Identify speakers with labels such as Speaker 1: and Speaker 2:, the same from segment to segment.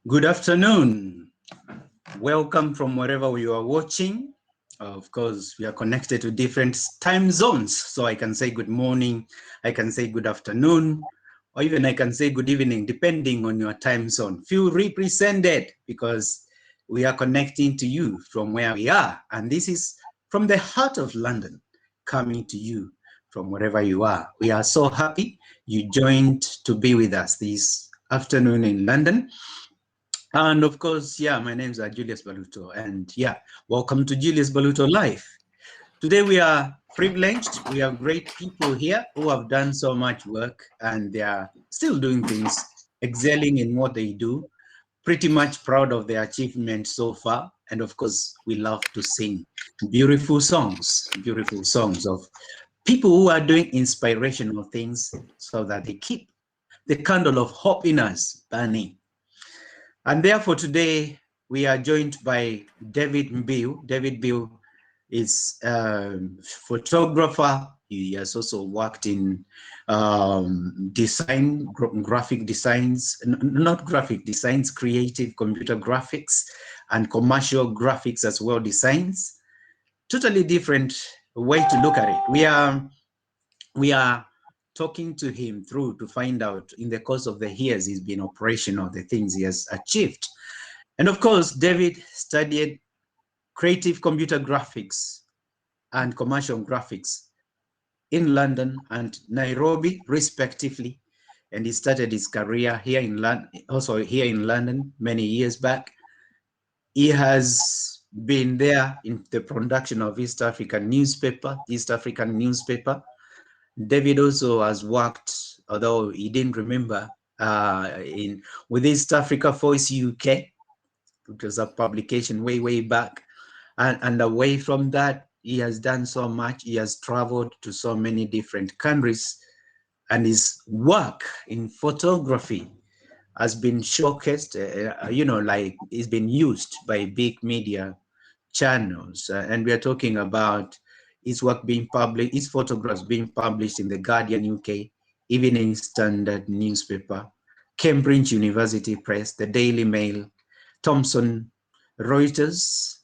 Speaker 1: Good afternoon. Welcome from wherever you are watching. Of course, we are connected to different time zones. So I can say good morning, I can say good afternoon, or even I can say good evening, depending on your time zone. Feel represented because we are connecting to you from where we are. And this is from the heart of London, coming to you from wherever you are. We are so happy you joined to be with us this afternoon in London. And of course, my name's Julius Mbaluto, and welcome to Julius Mbaluto Live. Today we are privileged. We have great people here who have done so much work, and they are still doing things, excelling in what they do. Pretty much proud of their achievement so far, and of course, we love to sing beautiful songs of people who are doing inspirational things, so that they keep the candle of hope in us burning. And therefore, today we are joined by David Mbiyu. David Mbiyu is a photographer. He has also worked in design, graphic designs, not graphic designs, creative computer graphics and commercial graphics as well, designs. Totally different way to look at it. We are talking to him through to find out in the course of the years he's been operational, the things he has achieved. And of course, David studied creative computer graphics and commercial graphics in London and Nairobi, respectively. And he started his career here in London, also here in London many years back. He has been there in the production of East African newspaper. David also has worked, although he didn't remember, with East Africa Voice UK, which was a publication way back. And away from that, he has done so much. He has traveled to so many different countries, and his work in photography has been showcased, like it's been used by big media channels. And we are talking about his work being published, his photographs being published in the Guardian UK, Evening Standard newspaper, Cambridge University Press, the Daily Mail, Thomson Reuters,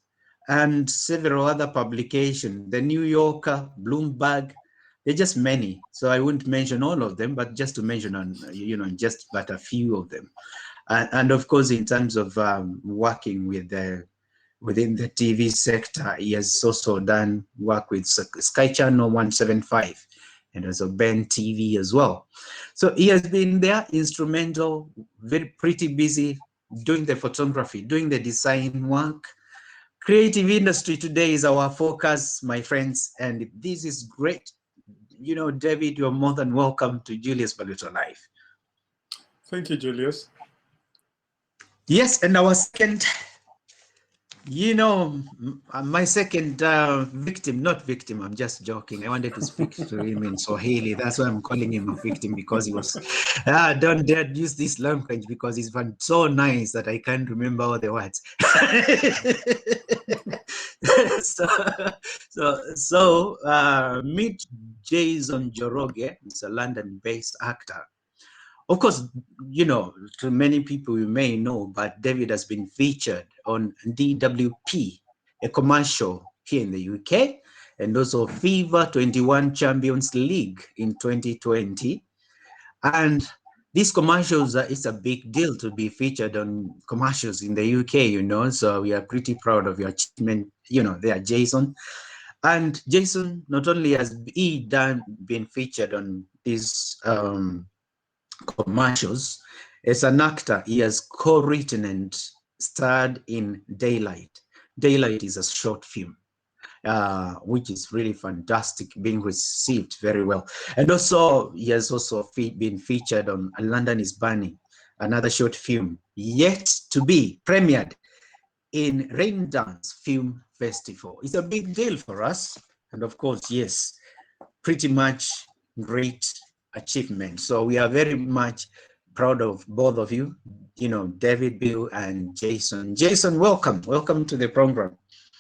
Speaker 1: and several other publications, the New Yorker, Bloomberg. They're just many, so I wouldn't mention all of them, but just to mention on, just but a few of them. And of course, in terms of working with within the TV sector, he has also done work with Sky Channel 175 and also Ben TV as well. So he has been there, instrumental, pretty busy doing the photography, doing the design work. Creative industry today is our focus, my friends, and this is great. David, you're more than welcome to Julius Mbaluto Live.
Speaker 2: Thank you, Julius.
Speaker 1: Yes, and our second, my second victim, not victim, I'm just joking. I wanted to speak to him in Swahili. That's why I'm calling him a victim, because he was, don't dare use this language because he's so nice that I can't remember all the words. So meet Jason Njoroge. He's a London-based actor. Of course, to many people you may know, but David has been featured on DWP, a commercial here in the UK, and also FIFA 21 Champions League in 2020. And these commercials, it's a big deal to be featured on commercials in the UK, so we are pretty proud of your achievement, there, Jason. And Jason, not only has he been featured on these commercials, as an actor, he has co-written and starred in Daylight. Daylight is a short film, which is really fantastic, being received very well. And also, he has also been featured on London is Burning, another short film yet to be premiered in Raindance Film Festival. It's a big deal for us. And of course, yes, pretty much great achievement. So we are very much proud of both of you, David Mbiyu and Jason. Jason, welcome to the program.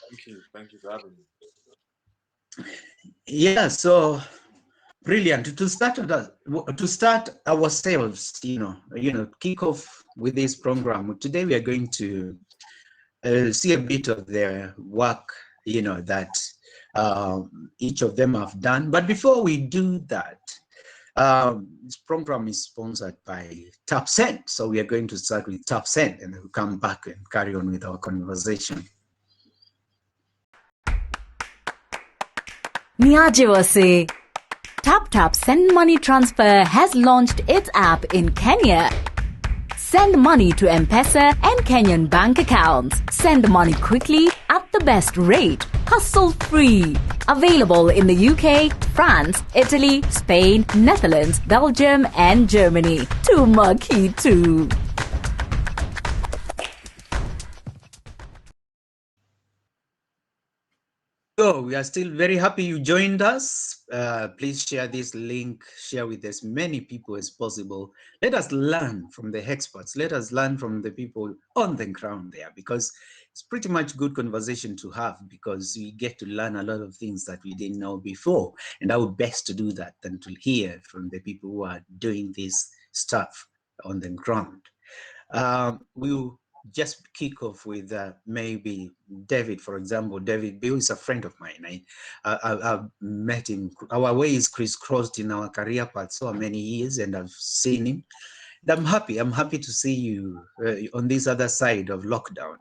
Speaker 2: Thank you for having me.
Speaker 1: Yeah, so Brilliant. To start ourselves, kick off with this program. Today we are going to see a bit of their work, that each of them have done. But before we do that, this program is sponsored by TapSend. So we are going to start with TapSend and then we'll come back and carry on with our conversation.
Speaker 3: Niaje TapTap Send Money Transfer has launched its app in Kenya. Send money to M-Pesa and Kenyan bank accounts. Send money quickly at the best rate. Hustle-free. Available in the UK, France, Italy, Spain, Netherlands, Belgium and Germany. Turkey too.
Speaker 1: So we are still very happy you joined us. Please share this link, share with as many people as possible. Let us learn from the experts. Let us learn from the people on the ground there, because it's pretty much good conversation to have, because we get to learn a lot of things that we didn't know before. And how best to do that than to hear from the people who are doing this stuff on the ground. We'll just kick off with maybe David, for example. David Mbiyu is a friend of mine. I've met him. Our ways crisscrossed in our career path so many years, and I've seen him. And I'm happy. I'm happy to see you on this other side of lockdown.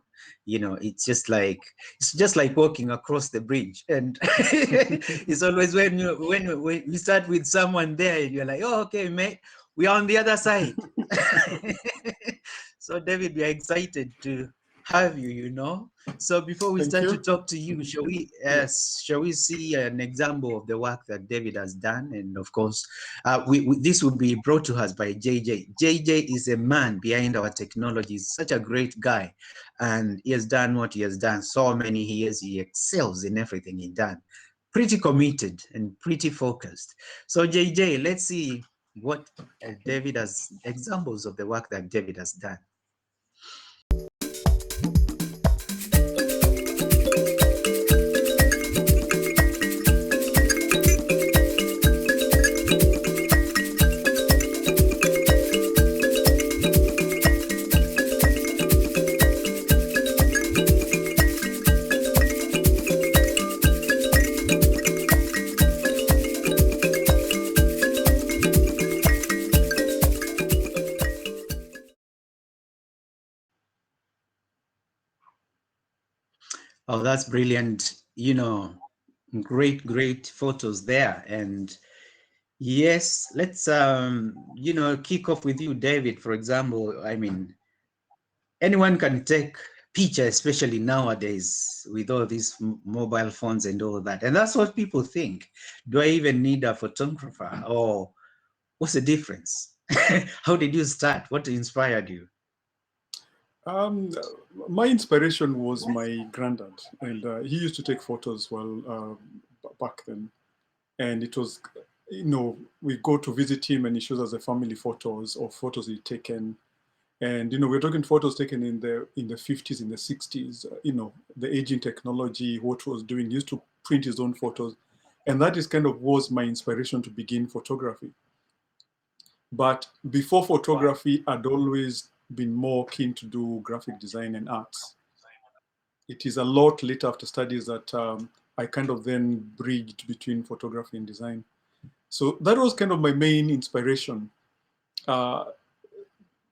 Speaker 1: It's just like walking across the bridge, and it's always when you start with someone there, and you're like, oh, okay, mate, we're on the other side. So David, we are excited to have you, So before we start to talk to you, shall we see an example of the work that David has done? And of course, this will be brought to us by JJ. JJ is a man behind our technology. He's such a great guy, and he has done what he has done so many years. He excels in everything he done. Pretty committed and pretty focused. So JJ, let's see what David has, examples of the work that David has done. Oh, that's brilliant. Great photos there. And yes, let's, kick off with you, David, for example. I mean, anyone can take picture, especially nowadays with all these mobile phones and all that. And that's what people think. Do I even need a photographer, or what's the difference? How did you start? What inspired you?
Speaker 2: My inspiration was my granddad, and he used to take photos back then. And it was, we go to visit him and he shows us the family photos of photos he'd taken. And, we're talking photos taken in the 50s, in the 60s, the aging technology, what was doing. He used to print his own photos. And that is was my inspiration to begin photography. But before photography, I'd always been more keen to do graphic design and arts. It is a lot later after studies that I then bridged between photography and design. So that was my main inspiration. My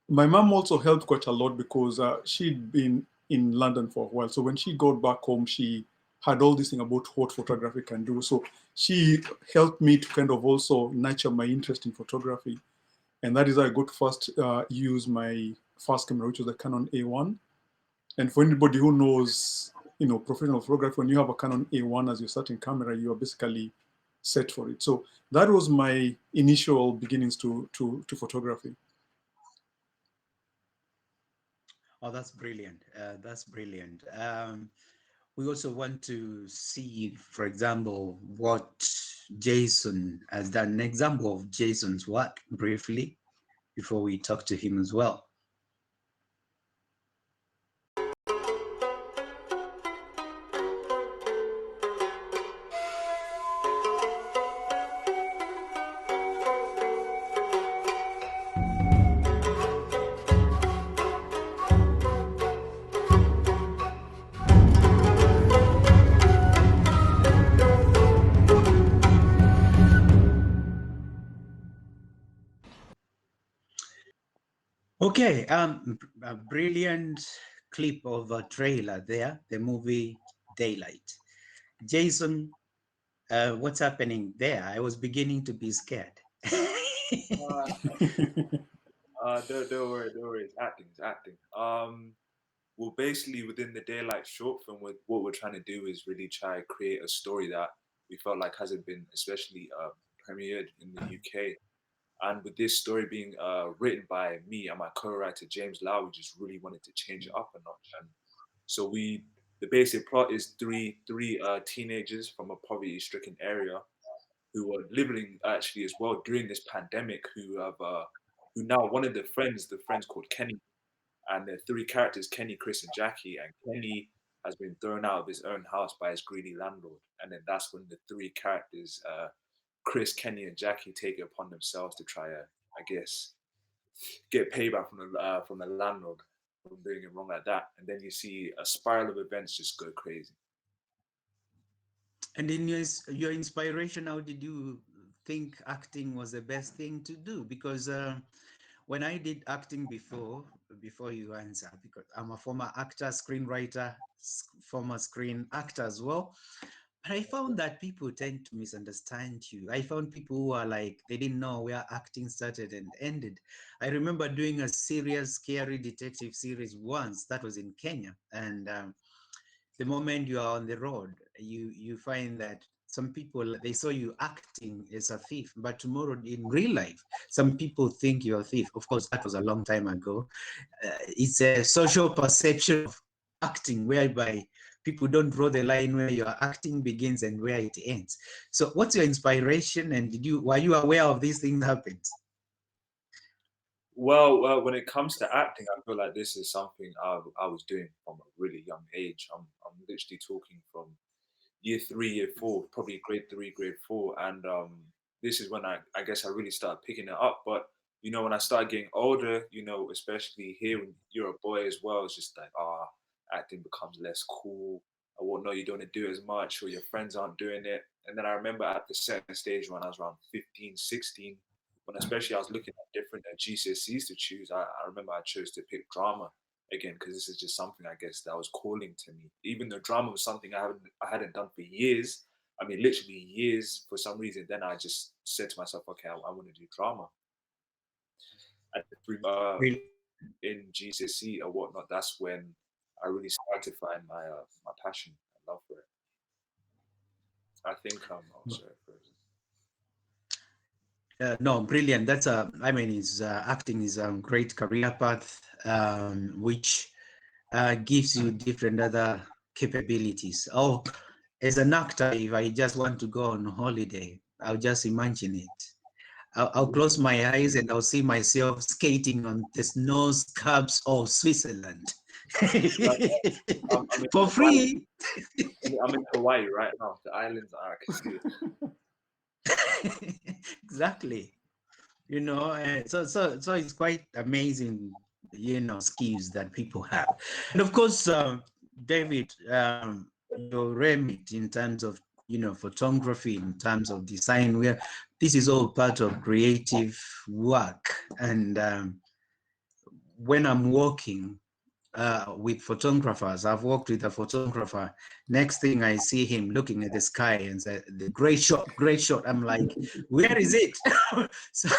Speaker 2: mom also helped quite a lot because she'd been in London for a while. So when she got back home, she had all this thing about what photography can do. So she helped me to also nurture my interest in photography. And that is how I got to first use my first camera, which was a Canon A1. And for anybody who knows, professional photography, when you have a Canon A1 as your starting camera, you are basically set for it. So that was my initial beginnings to photography.
Speaker 1: Oh, that's brilliant. That's brilliant. We also want to see, for example, what Jason has done. An example of Jason's work briefly before we talk to him as well. Okay, a brilliant clip of a trailer there, the movie Daylight. Jason, what's happening there? I was beginning to be scared.
Speaker 4: Uh, don't worry, don't worry. It's acting, it's acting. Well, basically within the Daylight short film, what we're trying to do is really try to create a story that we felt like hasn't been especially premiered in the UK. And with this story being written by me and my co-writer James Lau, we just really wanted to change it up a notch. And so the basic plot is three teenagers from a poverty-stricken area who are living actually as well during this pandemic, who now one of the friends called Kenny, and the three characters, Kenny, Chris, and Jackie. And Kenny has been thrown out of his own house by his greedy landlord, and then that's when the three characters, Chris, Kenny, and Jackie, take it upon themselves to try to, I guess, get payback from the landlord from doing it wrong like that. And then you see a spiral of events just go crazy.
Speaker 1: And in your inspiration, how did you think acting was the best thing to do? Because when I did acting before you answer, because I'm a former actor, screenwriter, former screen actor as well. But I found that people tend to misunderstand you. I found people who are like, they didn't know where acting started and ended. I remember doing a serious, scary detective series once that was in Kenya. And the moment you are on the road, you find that some people, they saw you acting as a thief, but tomorrow in real life, some people think you're a thief. Of course, that was a long time ago. It's a social perception of acting whereby people don't draw the line where your acting begins and where it ends. So what's your inspiration, and were you aware of these things happened?
Speaker 4: Well, when it comes to acting, I feel like this is something I was doing from a really young age. I'm literally talking from year three, year four, probably grade three, grade four, and this is when I guess I really started picking it up. But when I started getting older, especially here when you're a boy as well, it's just like acting becomes less cool or whatnot. You don't want to do as much, or your friends aren't doing it. And then I remember at the second stage when I was around 15, 16, when especially I was looking at different GCSEs to choose, I remember I chose to pick drama again because this is just something I guess that was calling to me. Even though drama was something I hadn't done for years. I mean, literally years for some reason. Then I just said to myself, okay, I want to do drama. At the
Speaker 1: Really?
Speaker 4: in GCSE or whatnot, that's when I really started to find my passion and love for it. I think I'm sorry.
Speaker 1: No, brilliant. That's I mean, acting is a great career path, which gives you different other capabilities. Oh, as an actor, if I just want to go on holiday, I'll just imagine it. I'll close my eyes and I'll see myself skating on the snow scabs of Switzerland. For free.
Speaker 4: I'm in Hawaii right now. The islands are, I can see it.
Speaker 1: Exactly. So it's quite amazing, skills that people have. And of course, David, your remit in terms of, photography, in terms of design, where this is all part of creative work. And when I'm working with photographers, I've worked with a photographer. Next thing I see him looking at the sky and say, "The great shot, great shot." I'm like, "Where is it?" So,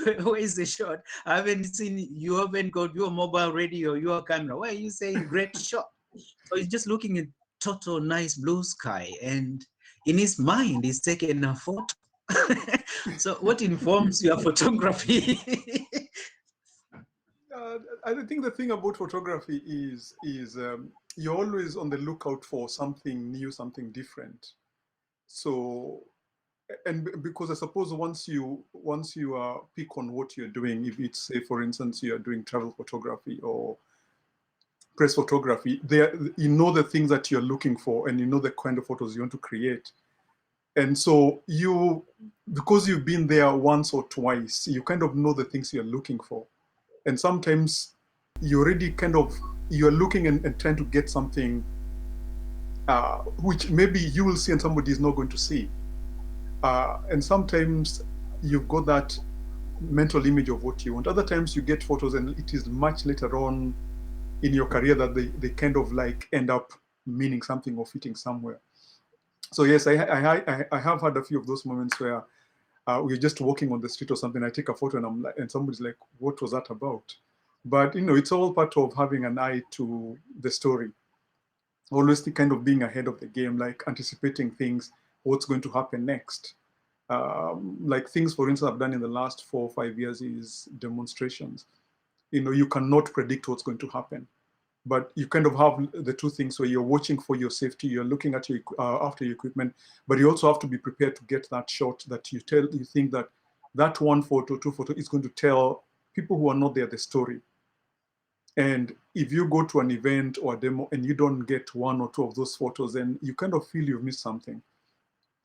Speaker 1: where is the shot? I haven't seen. You haven't got your mobile radio, your camera. Why are you saying great shot? So he's just looking at total nice blue sky, and in his mind, he's taking a photo. So, what informs your photography?
Speaker 2: I think the thing about photography is you're always on the lookout for something new, something different. So, and because I suppose once you pick on what you're doing, if it's, say, for instance, you are doing travel photography or press photography, there you know the things that you're looking for, and you know the kind of photos you want to create. And so because you've been there once or twice, you kind of know the things you're looking for. And sometimes you already you're looking and trying to get something which maybe you will see and somebody is not going to see. And sometimes you've got that mental image of what you want. Other times you get photos and it is much later on in your career that they kind of like end up meaning something or fitting somewhere. So yes, I have had a few of those moments where we're just walking on the street or something. I take a photo and I'm like, and somebody's like, "What was that about?" But it's all part of having an eye to the story. Always the kind of being ahead of the game, like anticipating things, what's going to happen next. Like things, for instance, I've done in the last 4 or 5 years is demonstrations. You cannot predict what's going to happen, but you kind of have the two things where you're watching for your safety, you're looking at your after your equipment, but you also have to be prepared to get that shot that you think that that one photo, two photo is going to tell people who are not there the story. And if you go to an event or a demo and you don't get one or two of those photos, then you kind of feel you've missed something.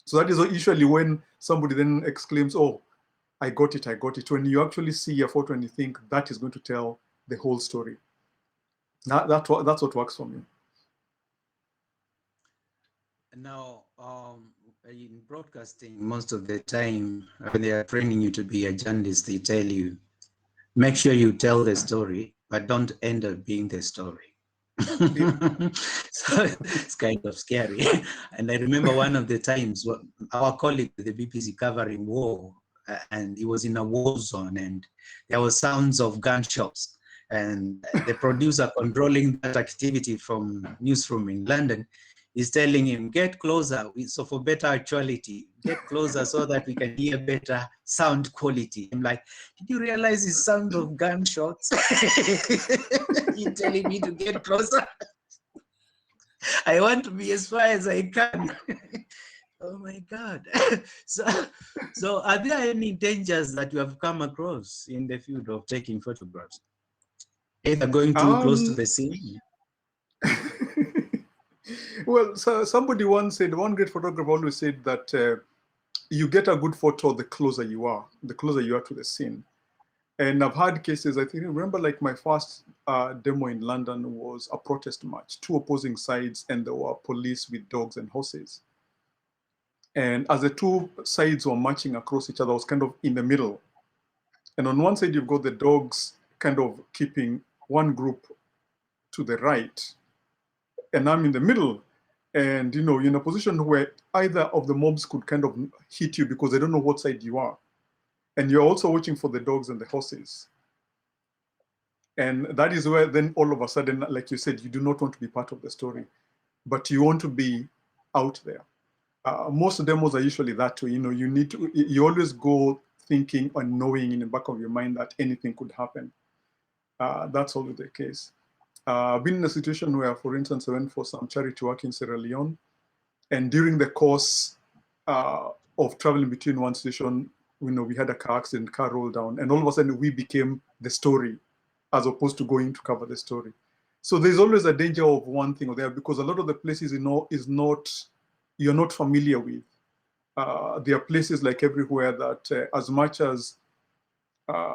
Speaker 2: So that is usually when somebody then exclaims, "Oh, I got it, I got it." When you actually see a photo and you think that is going to tell the whole story. That's what works for me.
Speaker 1: Now, in broadcasting, most of the time, when they are training you to be a journalist, they tell you, make sure you tell the story, but don't end up being the story. So it's kind of scary. And I remember one of the times our colleague at the BBC covering war, and he was in a war zone, and there were sounds of gunshots. And the producer controlling that activity from newsroom in London is telling him, get closer. So for better actuality, get closer so that we can hear better sound quality. I'm like, did you realize the sound of gunshots? You're telling me to get closer? I want to be as far as I can. Oh my God. So are there any dangers that you have come across in the field of taking photographs? Either going too close to the scene?
Speaker 2: Well, so somebody once said, one great photographer always said that you get a good photo the closer you are to the scene. And I've had cases, I think, remember like my first demo in London was a protest march, two opposing sides, and there were police with dogs and horses. And as the two sides were marching across each other, I was kind of in the middle. And on one side, you've got the dogs kind of keeping one group to the right, and I'm in the middle. And you're in a position where either of the mobs could kind of hit you because they don't know what side you are. And you're also watching for the dogs and the horses. And that is where then all of a sudden, like you said, you do not want to be part of the story, but you want to be out there. Most demos are usually that way. You always go thinking and knowing in the back of your mind that anything could happen. That's always the case. I've been in a situation where, for instance, I went for some charity work in Sierra Leone, and during the course of traveling between one station, we had a car accident, car rolled down, and all of a sudden we became the story as opposed to going to cover the story. So there's always a danger of one thing or the other, because a lot of the places you're not familiar with. There are places like everywhere that as much as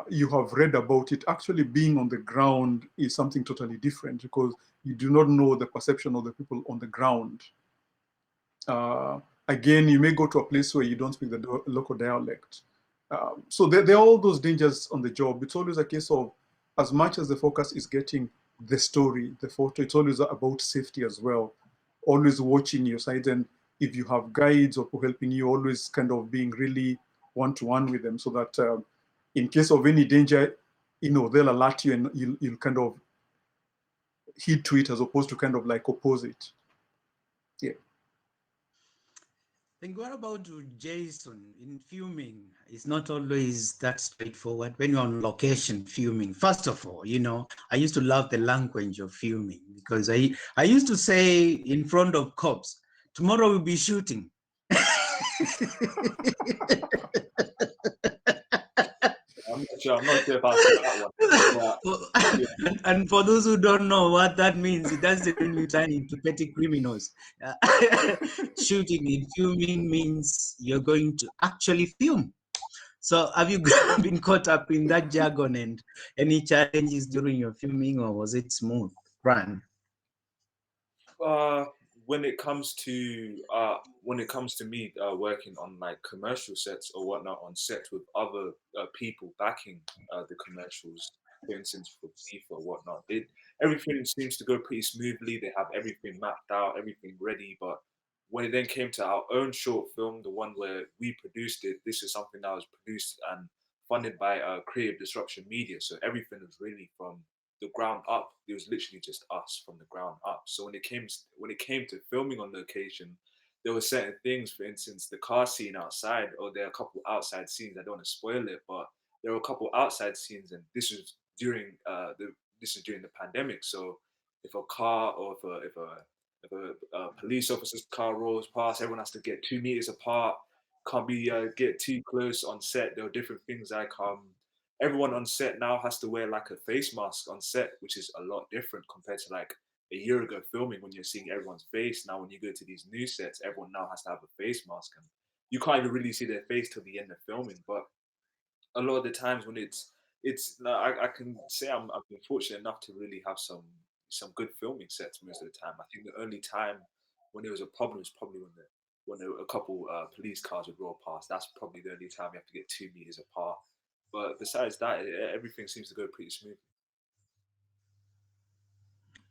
Speaker 2: you have read about it, actually being on the ground is something totally different, because you do not know the perception of the people on the ground. Again, you may go to a place where you don't speak the local dialect. So there are all those dangers on the job. It's always a case of, as much as the focus is getting the story, the photo, it's always about safety as well. Always watching your side, and if you have guides or people helping you, always kind of being really one-to-one with them, so that in case of any danger, they'll alert you and you'll kind of heed to it as opposed to kind of like oppose it. Yeah.
Speaker 1: Then what about Jason in filming? It's not always that straightforward when you're on location filming. First of all, I used to love the language of filming, because I used to say in front of cops, tomorrow we'll be shooting.
Speaker 4: I'm not sure if I said that one. Yeah.
Speaker 1: And for those who don't know what that means, it doesn't mean we turn into petty criminals. Shooting in filming means you're going to actually film. So have you been caught up in that jargon and any challenges during your filming, or was it smooth run?
Speaker 4: when it comes to me working on like commercial sets or whatnot on sets with other people backing the commercials, for instance for FIFA or whatnot, everything seems to go pretty smoothly. They have everything mapped out, everything ready. But when it then came to our own short film, the one where we produced it, this is something that was produced and funded by Creative Disruption Media. So everything was really from the ground up. It was literally just us from the ground up. So when it came to filming on location, there were certain things. For instance, the car scene outside, or there are a couple outside scenes. I don't want to spoil it, but there were a couple outside scenes, and this is during the pandemic. So if a car or if a police officer's car rolls past, everyone has to get 2 meters apart. Can't be get too close on set. There are different things like everyone on set now has to wear like a face mask on set, which is a lot different compared to like a year ago filming when you're seeing everyone's face. Now when you go to these new sets, everyone now has to have a face mask, and you can't even really see their face till the end of filming. But a lot of the times when I can say I've been fortunate enough to really have some good filming sets most of the time. I think the only time when there was a problem was probably when a couple police cars would roll past. That's probably the only time you have to get 2 meters apart. But besides that, everything seems to go pretty smooth.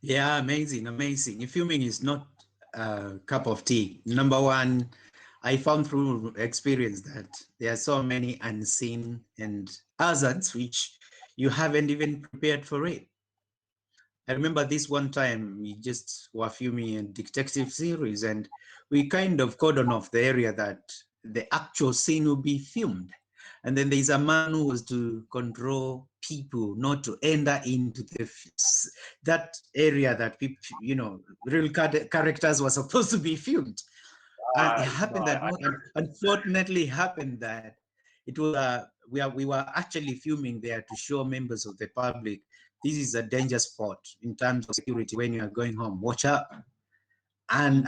Speaker 1: Yeah, amazing, amazing. Filming is not a cup of tea. Number one, I found through experience that there are so many unseen and hazards which you haven't even prepared for it. I remember this one time we just were filming a detective series, and we kind of cordoned off the area that the actual scene will be filmed. And then there's a man who was to control people not to enter into that area that people, real characters were supposed to be filmed. And it happened that, unfortunately, happened that it was we were actually filming there to show members of the public this is a danger spot in terms of security. When you are going home, watch out. And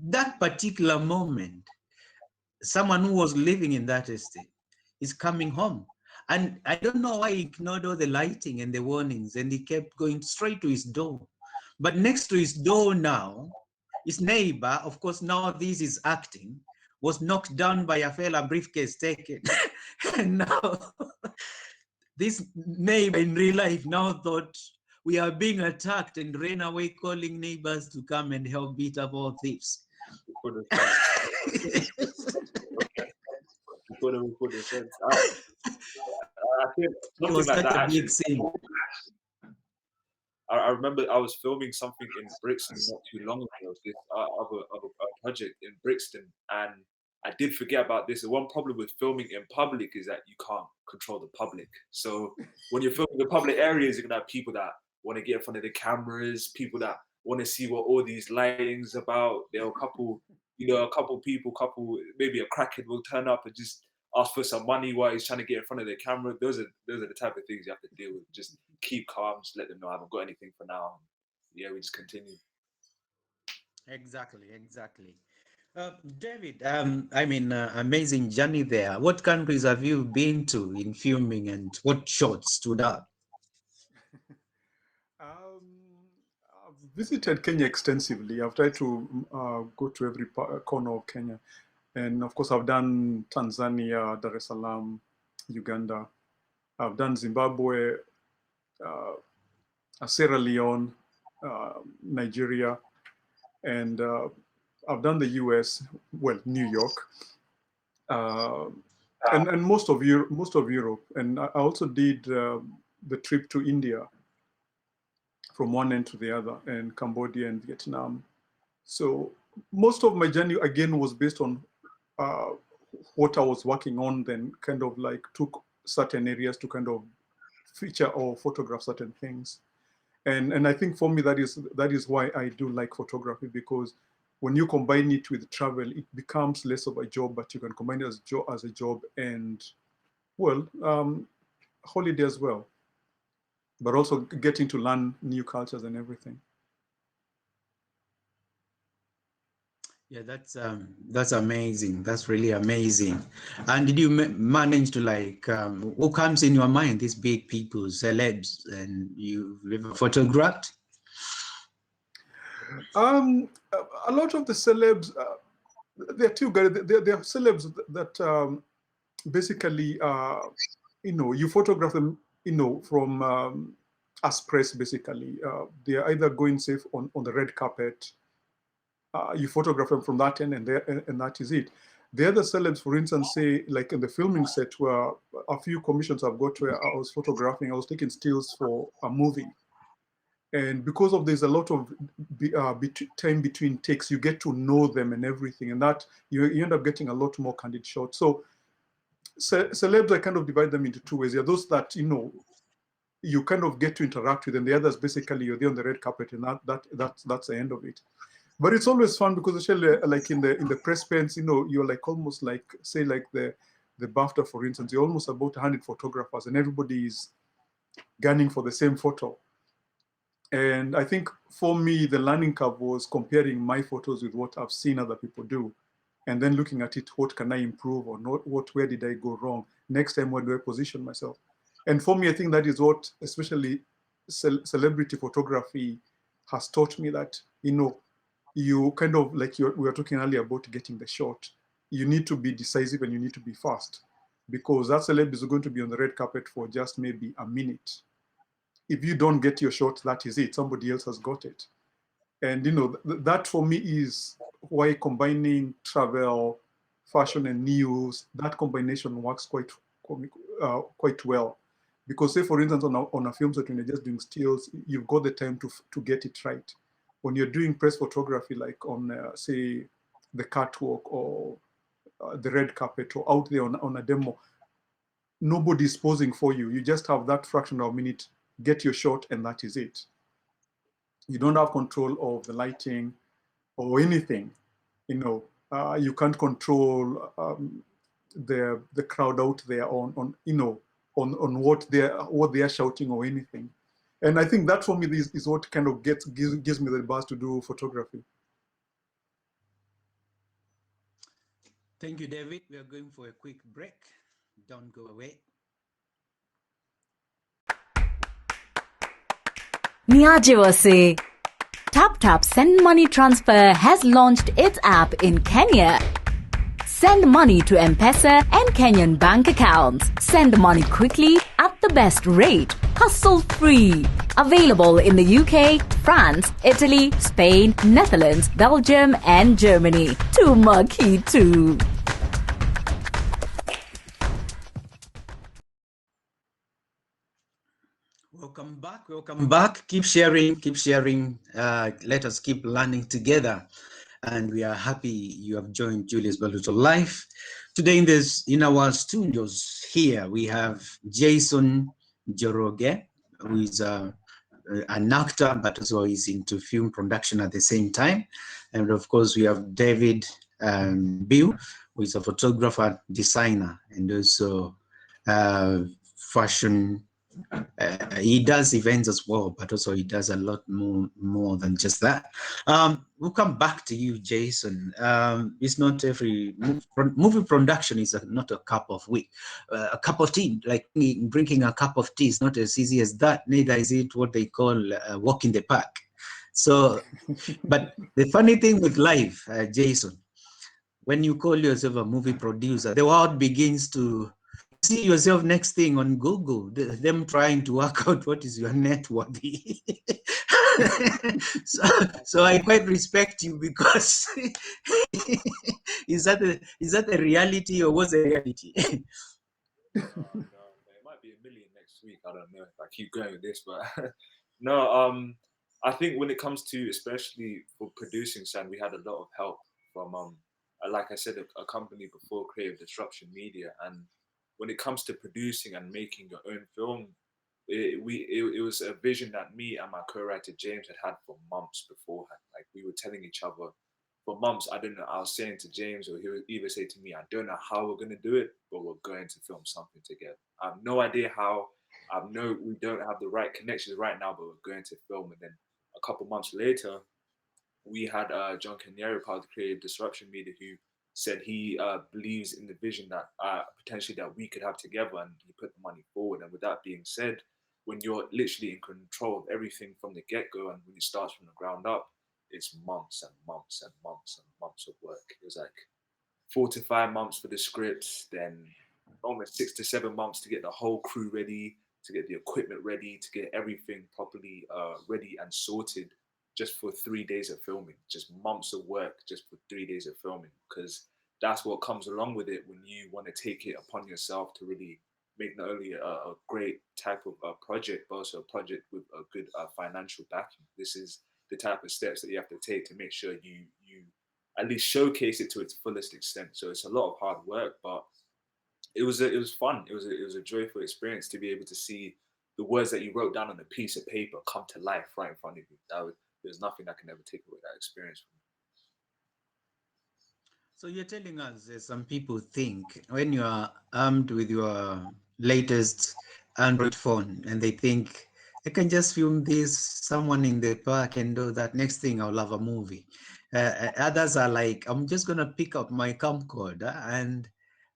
Speaker 1: that particular moment, someone who was living in that estate is coming home. And I don't know why he ignored all the lighting and the warnings, and he kept going straight to his door. But next to his door now, his neighbor, of course, now this is acting, was knocked down by a fella, briefcase taken. And now this neighbor in real life now thought we are being attacked and ran away, calling neighbors to come and help beat up all thieves.
Speaker 4: I think
Speaker 1: it was
Speaker 4: like
Speaker 1: such
Speaker 4: that
Speaker 1: a big scene.
Speaker 4: I remember I was filming something in Brixton not too long ago, this other project in Brixton, and I did forget about this. The one problem with filming in public is that you can't control the public. So when you're filming the public areas, you're gonna have people that want to get in front of the cameras, people that want to see what all these lightings about. There are a couple people, maybe a crackhead will turn up and just ask for some money while he's trying to get in front of the camera. Those are the type of things you have to deal with. Just keep calm, just let them know I haven't got anything for now. Yeah, we just continue.
Speaker 1: Exactly. David, amazing journey there. What countries have you been to in filming, and what shots stood out?
Speaker 2: I've visited Kenya extensively. I've tried to go to every corner of Kenya. And of course, I've done Tanzania, Dar es Salaam, Uganda. I've done Zimbabwe, Sierra Leone, Nigeria, and I've done the US, well, New York, and most of Europe. And I also did the trip to India from one end to the other, and Cambodia and Vietnam. So most of my journey, again, was based on what I was working on, then kind of like took certain areas to kind of feature or photograph certain things. And I think for me, that is why I do like photography, because when you combine it with travel, it becomes less of a job, but you can combine it as a job and, well, holiday as well, but also getting to learn new cultures and everything.
Speaker 1: Yeah, that's amazing. That's really amazing. And did you manage to who comes in your mind? These big people, celebs, and you've ever photographed?
Speaker 2: A lot of the celebs, there are two guys. There are celebs that basically, you photograph them, from as press. Basically, they are either going safe on the red carpet. You photograph them from that end, and that is it. The other celebs, for instance, say like in the filming set, where a few commissions I've got where I was photographing, I was taking stills for a movie. And because of there's a lot of time between takes, you get to know them and everything, and that you end up getting a lot more candid shots. So celebs, I kind of divide them into two ways. There are those that you kind of get to interact with, and the others basically you're there on the red carpet, and that's the end of it. But it's always fun because especially like in the press pens, you're like almost like say like the BAFTA, for instance, you're almost about 100 photographers, and everybody is gunning for the same photo. And I think for me, the learning curve was comparing my photos with what I've seen other people do, and then looking at it, what can I improve, or not, where did I go wrong? Next time, where do I position myself? And for me, I think that is what, especially celebrity photography, has taught me, that you kind of like we were talking earlier about getting the shot. You need to be decisive and you need to be fast, because that celeb is going to be on the red carpet for just maybe a minute. If you don't get your shot, that is it. Somebody else has got it. And that for me is why combining travel, fashion, and news, that combination works quite well. Because say, for instance, on a film set, when you're just doing stills, you've got the time to get it right. When you're doing press photography, like on, say, the catwalk or the red carpet or out there on a demo, nobody's posing for you. You just have that fraction of a minute, get your shot, and that is it. You don't have control of the lighting or anything. You can't control the crowd out there on what they're shouting or anything. And I think that for me is what kind of gives me the buzz to do photography.
Speaker 1: Thank you, David. We are going for a quick break. Don't go away.
Speaker 3: Niajiwase. TapTap Send Money Transfer has launched its app in Kenya. Send money to M-Pesa and Kenyan bank accounts. Send money quickly at the best rate. Hustle-free. Available in the UK, France, Italy, Spain, Netherlands, Belgium, and Germany. Tumaki too.
Speaker 1: Welcome back. Keep sharing. Let us keep learning together. And we are happy you have joined Julius Mbaluto Live. Today in our studios here, we have Jason Njoroge, who is an actor, but also is into film production at the same time. And of course, we have David Mbiyu, who is a photographer, designer, and also fashion. He does events as well, but also he does a lot more than just that. We'll come back to you, Jason. It's not every movie production is not a cup of a cup of tea. Like drinking a cup of tea is not as easy as that. Neither is it what they call a walk in the park. So, but the funny thing with life, Jason, when you call yourself a movie producer, the world begins to see yourself next thing on Google, them trying to work out what is your net worth. so I quite respect you, because is that a reality, or was a reality?
Speaker 4: No, it might be a million next week. I don't know if I keep going with this, but no. I think when it comes to, especially for producing sound, we had a lot of help from like I said, a company before, Creative Disruption Media. And when it comes to producing and making your own film, it was a vision that me and my co-writer James had for months beforehand. Like, we were telling each other for months. I don't know. I was saying to James, or he would either say to me, "I don't know how we're going to do it, but we're going to film something together. I have no idea how. We don't have the right connections right now, but we're going to film." And then a couple months later, we had John Kenyari, part of the Creative Disruption Media, who said he believes in the vision that potentially that we could have together, and he put the money forward. And with that being said, when you're literally in control of everything from the get-go, and when it starts from the ground up, it's months and months and months and months of work. It was like 4 to 5 months for the scripts, then almost 6 to 7 months to get the whole crew ready, to get the equipment ready, to get everything properly ready and sorted, just for 3 days of filming. Just months of work just for 3 days of filming, because that's what comes along with it when you want to take it upon yourself to really make not only a great type of project, but also a project with a good financial backing. This is the type of steps that you have to take to make sure you at least showcase it to its fullest extent. So it's a lot of hard work, but it was fun. It was a joyful experience to be able to see the words that you wrote down on a piece of paper come to life right in front of you. There's nothing that can ever take away that experience from me.
Speaker 1: So you're telling us some people think when you are armed with your latest Android phone and they think I can just film this, someone in the park and do that. Next thing I'll have a movie. Others are like, I'm just gonna pick up my camcorder and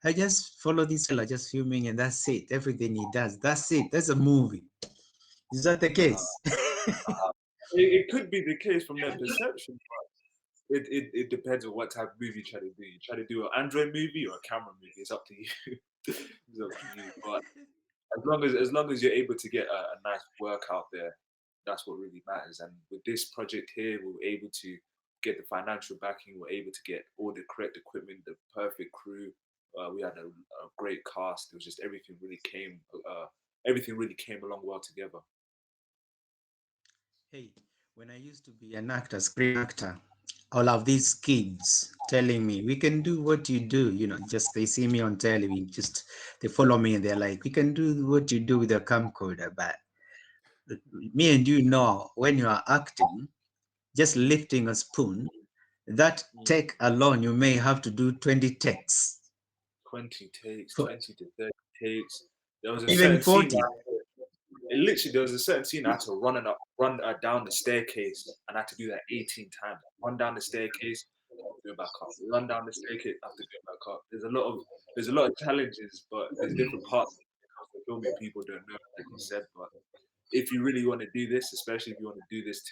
Speaker 1: I just follow this fella just filming and that's it. Everything he does, that's it. That's a movie. Is that the case?
Speaker 4: It could be the case from their perception. It depends on what type of movie you try to do. You try to do an Android movie or a camera movie. It's up to you. It's up to you. But as long as you're able to get a nice work out there, that's what really matters. And with this project here, we were able to get the financial backing. We're able to get all the correct equipment, the perfect crew. We had a great cast. It was just everything really came along well together.
Speaker 1: Hey, when I used to be an actor, screen actor, all of these kids telling me, we can do what you do, just they see me on television, just they follow me and they're like, we can do what you do with a camcorder. But me and you know, when you are acting, just lifting a spoon, that take alone, you may have to do 20 takes.
Speaker 4: 20 takes,
Speaker 1: For
Speaker 4: 20 to 30 takes. There was a
Speaker 1: even
Speaker 4: certain scene
Speaker 1: 40.
Speaker 4: there was a certain scene I had to run down the staircase, and I had to do that 18 times. Run down the staircase, go back up. Run down the staircase, have to go back up. There's a lot of challenges, but there's different parts when it comes to filming people don't know, like you said. But if you really want to do this, especially if you want to do this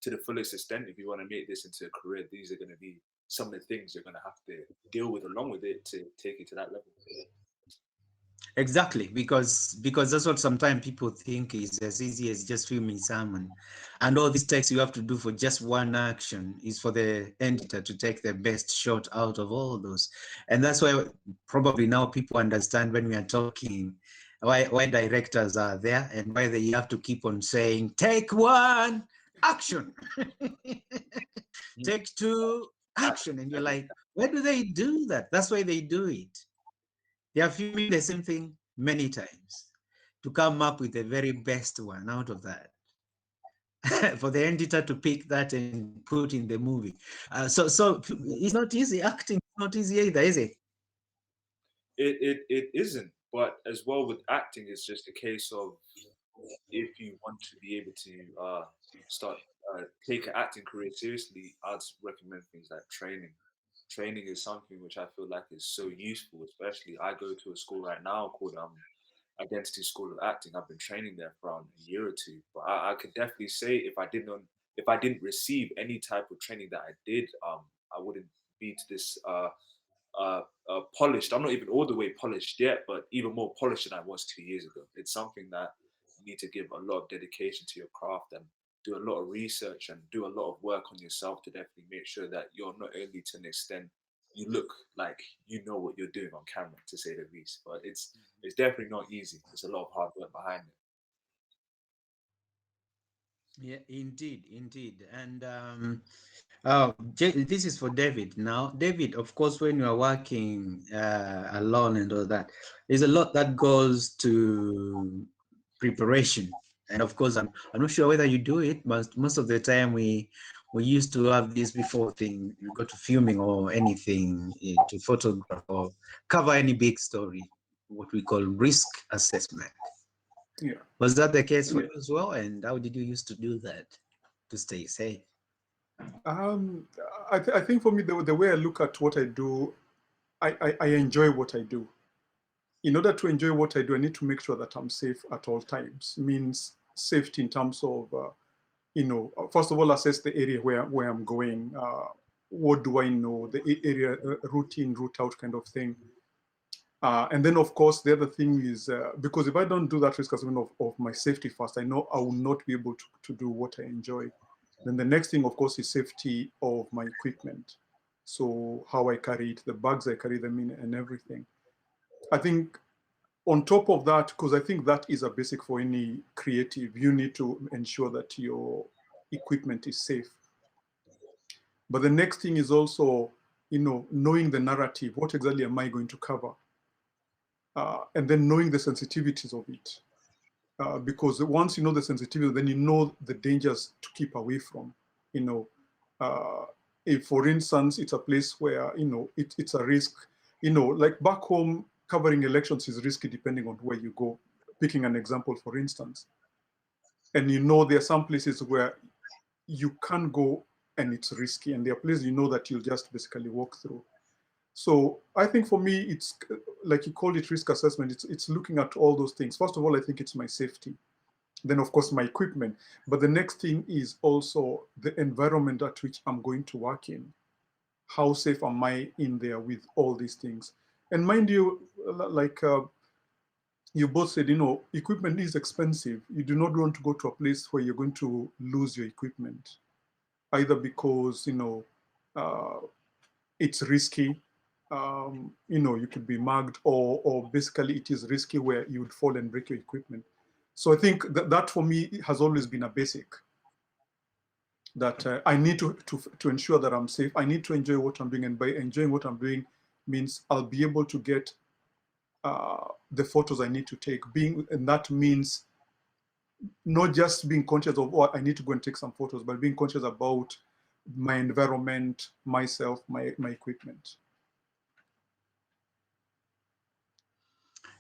Speaker 4: to the fullest extent, if you want to make this into a career, these are going to be some of the things you're going to have to deal with along with it to take it to that level.
Speaker 1: Exactly, because that's what sometimes people think is as easy as just filming someone, and all these takes you have to do for just one action is for the editor to take the best shot out of all those, and that's why probably now people understand when we are talking why directors are there and why they have to keep on saying take one, action, take two, action, and you're like, why do they do that? That's why they do it. They are filming the same thing many times to come up with the very best one out of that. For the editor to pick that and put in the movie. So it's not easy. Acting is not easy either, is it?
Speaker 4: It isn't, but as well with acting, it's just a case of if you want to be able to start take an acting career seriously, I'd recommend things like training. Training is something which I feel like is so useful. Especially, I go to a school right now called Identity School of Acting. I've been training there for around a year or two, but I could definitely say if I didn't receive any type of training that I did, I wouldn't be to this polished. I'm not even all the way polished yet, but even more polished than I was 2 years ago. It's something that you need to give a lot of dedication to your craft and do a lot of research and do a lot of work on yourself to definitely make sure that you're not only to an extent you look like you know what you're doing on camera, to say the least. But it's definitely not easy. There's a lot of hard work behind it.
Speaker 1: Yeah, indeed. And this is for David. Now, David, of course, when you are working alone and all that, there's a lot that goes to preparation. And of course, I'm not sure whether you do it, but most of the time we used to have this before thing. You go to filming or anything to photograph or cover any big story, what we call risk assessment.
Speaker 2: Yeah.
Speaker 1: Was that the case for you as well? And how did you used to do that to stay safe?
Speaker 2: I think for me, the way I look at what I do, I enjoy what I do. In order to enjoy what I do, I need to make sure that I'm safe at all times. Means safety in terms of first of all, assess the area where I'm going. What do I know? The area, route in, route out kind of thing. And then, of course, the other thing is, because if I don't do that risk assessment of my safety first, I know I will not be able to do what I enjoy. Then the next thing, of course, is safety of my equipment. So how I carry it, the bags I carry them in, and everything. I think on top of that, because I think that is a basic for any creative, you need to ensure that your equipment is safe. But the next thing is also, knowing the narrative. What exactly am I going to cover? And then knowing the sensitivities of it. Because once you know the sensitivity, then you know the dangers to keep away from. If, for instance, it's a place where, it's a risk, like back home, covering elections is risky depending on where you go. Picking an example, for instance. And there are some places where you can't go and it's risky, and there are places that you'll just basically walk through. So I think for me, it's like you called it risk assessment. It's looking at all those things. First of all, I think it's my safety. Then, of course, my equipment. But the next thing is also the environment at which I'm going to work in. How safe am I in there with all these things? And mind you, like you both said, equipment is expensive. You do not want to go to a place where you're going to lose your equipment, either because, it's risky, you could be mugged, or basically it is risky where you would fall and break your equipment. So I think that for me has always been a basic, that I need to ensure that I'm safe. I need to enjoy what I'm doing, and by enjoying what I'm doing means I'll be able to get the photos I need to take. And that means not just being conscious of, I need to go and take some photos, but being conscious about my environment, myself, my equipment.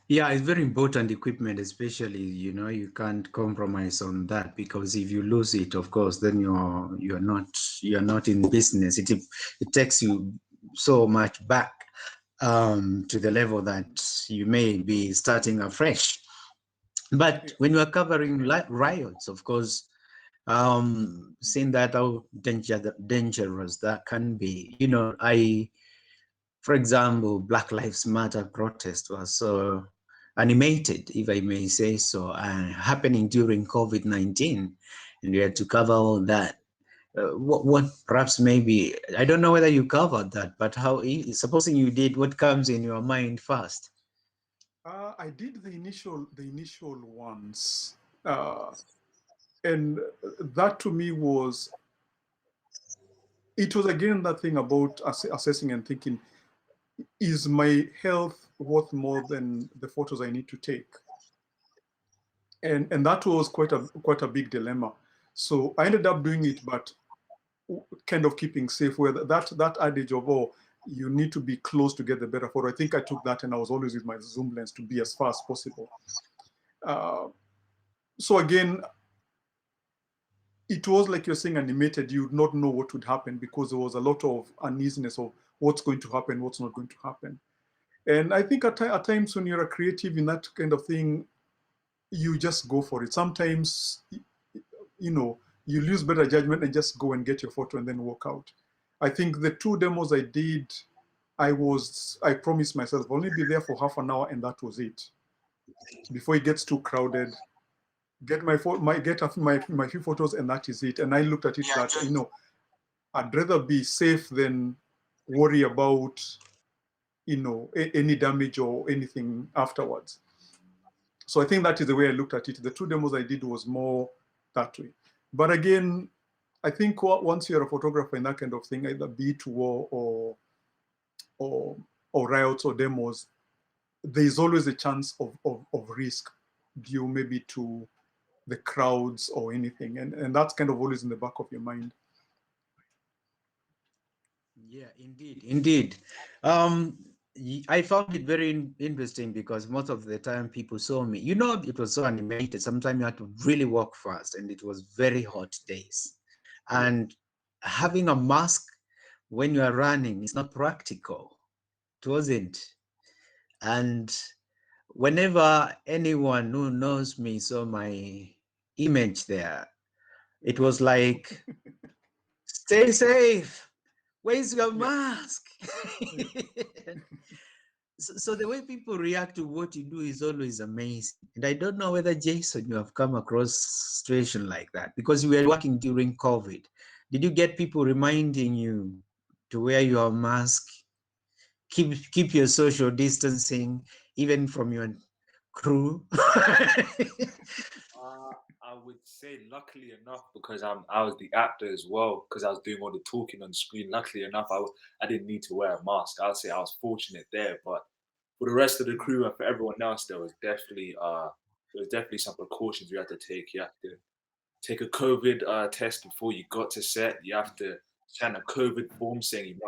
Speaker 1: Yeah, it's very important equipment, especially, you can't compromise on that, because if you lose it, of course, then you're not in business. It takes you so much back to the level that you may be starting afresh. But when you are covering riots, of course, seeing that how dangerous that can be, for example, Black Lives Matter protest was so animated, if I may say so, happening during COVID-19, and we had to cover all that. What perhaps maybe, I don't know whether you covered that, but supposing you did, what comes in your mind first?
Speaker 2: I did the initial ones, and that to me was again that thing about assessing and thinking, is my health worth more than the photos I need to take? And that was quite a big dilemma. So I ended up doing it, but kind of keeping safe, where that adage of, you need to be close to get the better photo. I think I took that, and I was always with my zoom lens to be as far as possible. So again, it was like you're saying animated. You would not know what would happen, because there was a lot of uneasiness of what's going to happen, what's not going to happen. And I think at times when you're a creative in that kind of thing, you just go for it. Sometimes, you lose better judgment and just go and get your photo and then walk out. I think the 2 demos I did, I promised myself I'll only be there for half an hour, and that was it. Before it gets too crowded, get my few photos, and that is it. And I looked at it that, I'd rather be safe than worry about, any damage or anything afterwards. So I think that is the way I looked at it. The 2 demos I did was more that way. But again, I think once you're a photographer in that kind of thing, either be it war or riots or demos, there's always a chance of risk due maybe to the crowds or anything. And that's kind of always in the back of your mind.
Speaker 1: Yeah, indeed. I found it very interesting, because most of the time people saw me, it was so animated. Sometimes you had to really walk fast, and it was very hot days. And having a mask when you are running is not practical. It wasn't. And whenever anyone who knows me saw my image there, It was like, stay safe. Where's your
Speaker 2: Yeah.
Speaker 1: mask? So the way people react to what you do is always amazing. And I don't know whether, Jason, you have come across situation like that, because you were working during COVID. Did you get people reminding you to wear your mask, keep your social distancing, even from your crew?
Speaker 4: I would say luckily enough, because I was the actor as well, because I was doing all the talking on screen. Luckily enough, I didn't need to wear a mask. I'd say I was fortunate there, but for the rest of the crew and for everyone else, there was definitely some precautions we had to take. You have to take a COVID test before you got to set. You have to sign a COVID form saying you've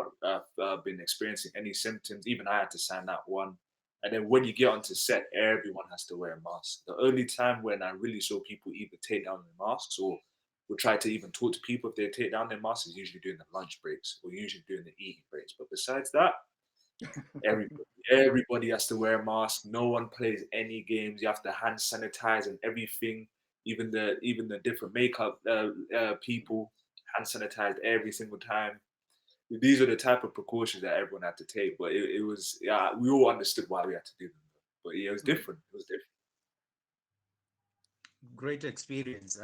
Speaker 4: not been experiencing any symptoms. Even I had to sign that one. And then when you get onto set, everyone has to wear a mask. The only time when I really saw people either take down their masks or would try to even talk to people if they take down their masks is usually during the lunch breaks or usually during the eating breaks. But besides that, everybody has to wear a mask. No one plays any games. You have to hand sanitize and everything. Even the different makeup people hand sanitized every single time. These are the type of precautions that everyone had to take. But it was, yeah, we all understood why we had to do them. But yeah, it was different. It was different.
Speaker 1: Great experience.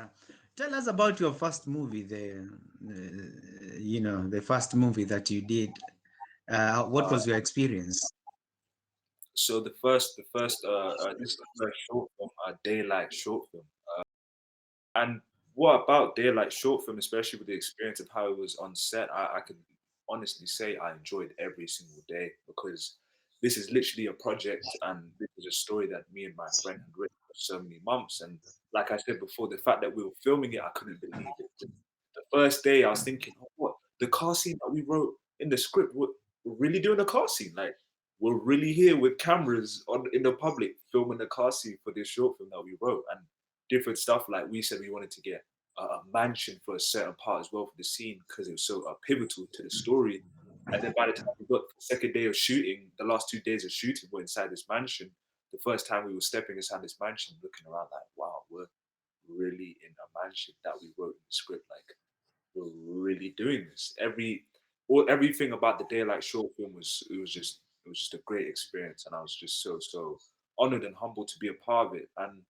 Speaker 1: Tell us about your first movie, the first movie that you did. What was your experience?
Speaker 4: So this is the first short film, Daylight short film. And what about Daylight short film, especially with the experience of how it was on set, I can honestly say I enjoyed every single day because this is literally a project and this is a story that me and my friend had written for so many months. And like I said before, the fact that we were filming it, I couldn't believe it. The first day I was thinking, oh, what? The car scene that we wrote in the script, we're really doing a car scene. Like, we're really here with cameras in the public filming the car scene for this short film that we wrote. And different stuff. Like we said, we wanted to get a mansion for a certain part as well for the scene because it was so pivotal to the story. And then by the time we got the second day of shooting, the last 2 days of shooting were inside this mansion. The first time we were stepping inside this mansion, looking around like, wow, we're really in a mansion that we wrote in the script. Like we're really doing this. Everything about the Daylight short film was just a great experience, and I was just so honored and humbled to be a part of it. And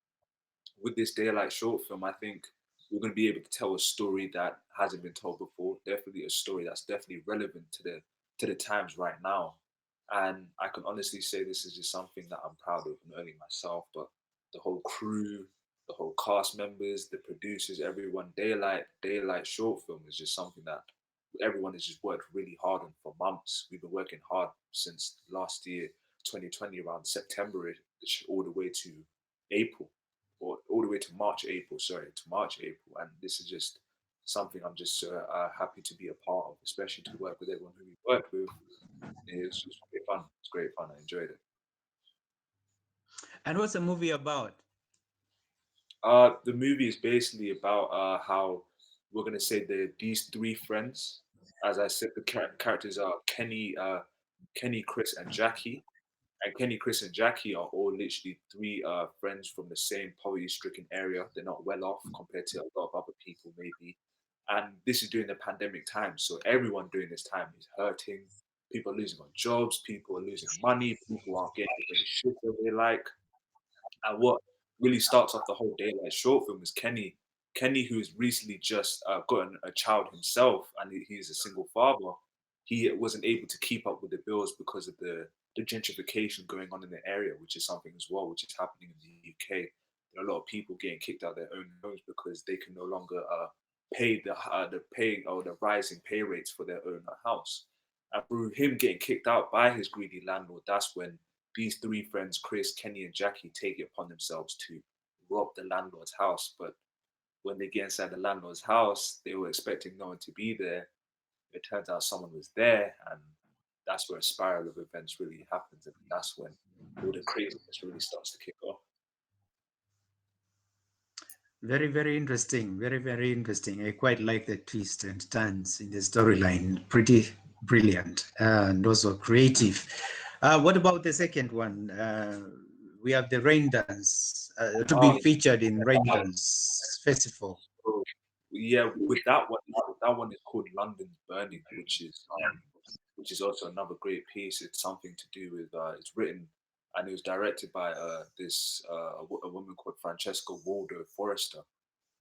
Speaker 4: with this Daylight short film, I think we're going to be able to tell a story that hasn't been told before. Definitely a story that's definitely relevant to the times right now. And I can honestly say this is just something that I'm proud of, not only myself, but the whole crew, the whole cast members, the producers, everyone. Daylight short film is just something that everyone has just worked really hard on for months. We've been working hard since last year, 2020, around September, all the way to April or all the way to March, April, sorry, to March, April. And this is just something I'm just happy to be a part of, especially to work with everyone who we worked with. It's just great fun. It's great fun. I enjoyed it.
Speaker 1: And what's the movie about?
Speaker 4: The movie is basically about how we're gonna say these three friends. As I said, the characters are Kenny, Chris, and Jackie. And Kenny, Chris, and Jackie are all literally three friends from the same poverty-stricken area. They're not well off compared to a lot of other people, maybe. And this is during the pandemic time, so everyone during this time is hurting. People are losing on jobs. People are losing money. People aren't getting the shit that they like. And what really starts off the whole Daylight short film is Kenny, who has recently just gotten a child himself, and he's a single father. He wasn't able to keep up with the bills because of the gentrification going on in the area, which is something as well, which is happening in the UK. There are a lot of people getting kicked out of their own homes because they can no longer pay the paying or the rising pay rates for their own house. And through him getting kicked out by his greedy landlord, that's when these three friends, Chris, Kenny, and Jackie, take it upon themselves to rob the landlord's house. But when they get inside the landlord's house, they were expecting no one to be there. It turns out someone was there, and that's where a spiral of events really happens, and that's when all the craziness really starts to kick off.
Speaker 1: Very, very interesting. Very, very interesting. I quite like the twists and turns in the storyline. Pretty brilliant and also creative. What about the second one? We have the rain dance to be
Speaker 4: Oh,
Speaker 1: featured in rain dance festival.
Speaker 4: so yeah, with that one is called London's Burning, which is also another great piece. It's something to do with it's written and it was directed by a woman called Francesca Waldo Forrester,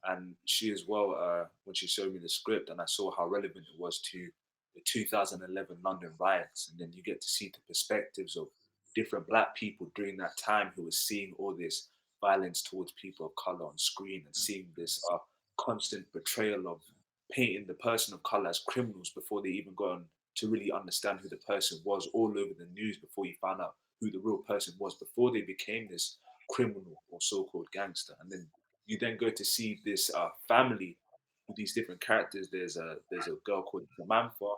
Speaker 4: and she as well. When she showed me the script, and I saw how relevant it was to the 2011 London riots, and then you get to see the perspectives of different Black people during that time who were seeing all this violence towards people of color on screen and seeing this constant betrayal of painting the person of color as criminals before they even got on to really understand who the person was, all over the news before you found out who the real person was, before they became this criminal or so-called gangster. And then you then go to see this family with these different characters. There's a girl called Samantha,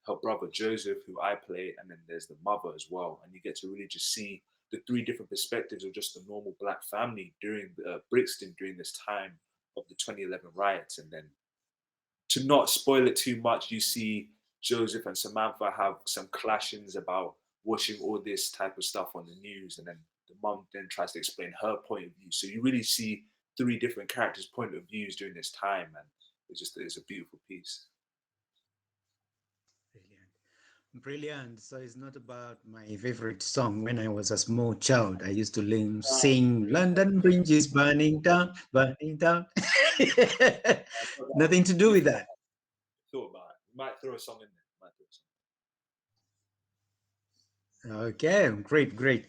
Speaker 4: her brother Joseph, who I play, and then there's the mother as well. And you get to really just see the three different perspectives of just the normal Black family during Brixton during this time of the 2011 riots. And then to not spoil it too much, you see Joseph and Samantha have some clashings about watching all this type of stuff on the news, and then the mum then tries to explain her point of view. So you really see three different characters' point of views during this time, and it's a beautiful piece.
Speaker 1: Brilliant. Brilliant. So it's not about my favorite song. When I was a small child, I used to sing London Bridge is burning down, burning down. Nothing to do with that.
Speaker 4: Thought about it. We might throw a song in there.
Speaker 1: Okay, great, great.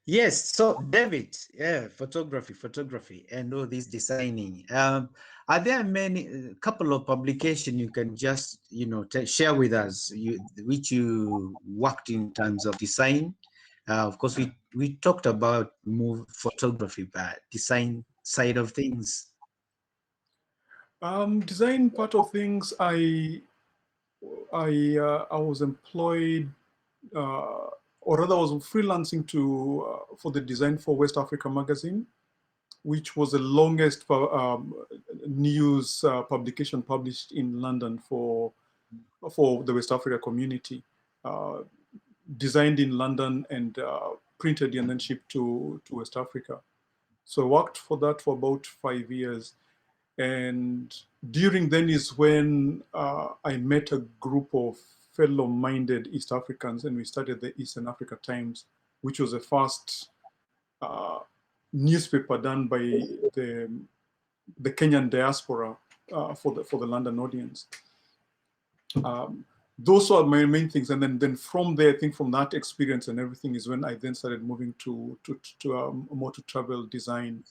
Speaker 1: Yes, so David, yeah, photography, and all this designing. Are there many, a couple of publication you can just, share with us, which you worked in terms of design? Of course, we talked about photography, but design side of things.
Speaker 2: Design part of things, I was employed, or rather, I was freelancing for the Design for West Africa magazine, which was the longest news publication published in London for the West Africa community, designed in London and printed and then shipped to West Africa. So I worked for that for about 5 years. And during then is when I met a group of fellow-minded East Africans, and we started the Eastern Africa Times, which was the first newspaper done by the Kenyan diaspora for the London audience. Those are my main things, and then from there, I think from that experience and everything is when I then started moving to more to travel design.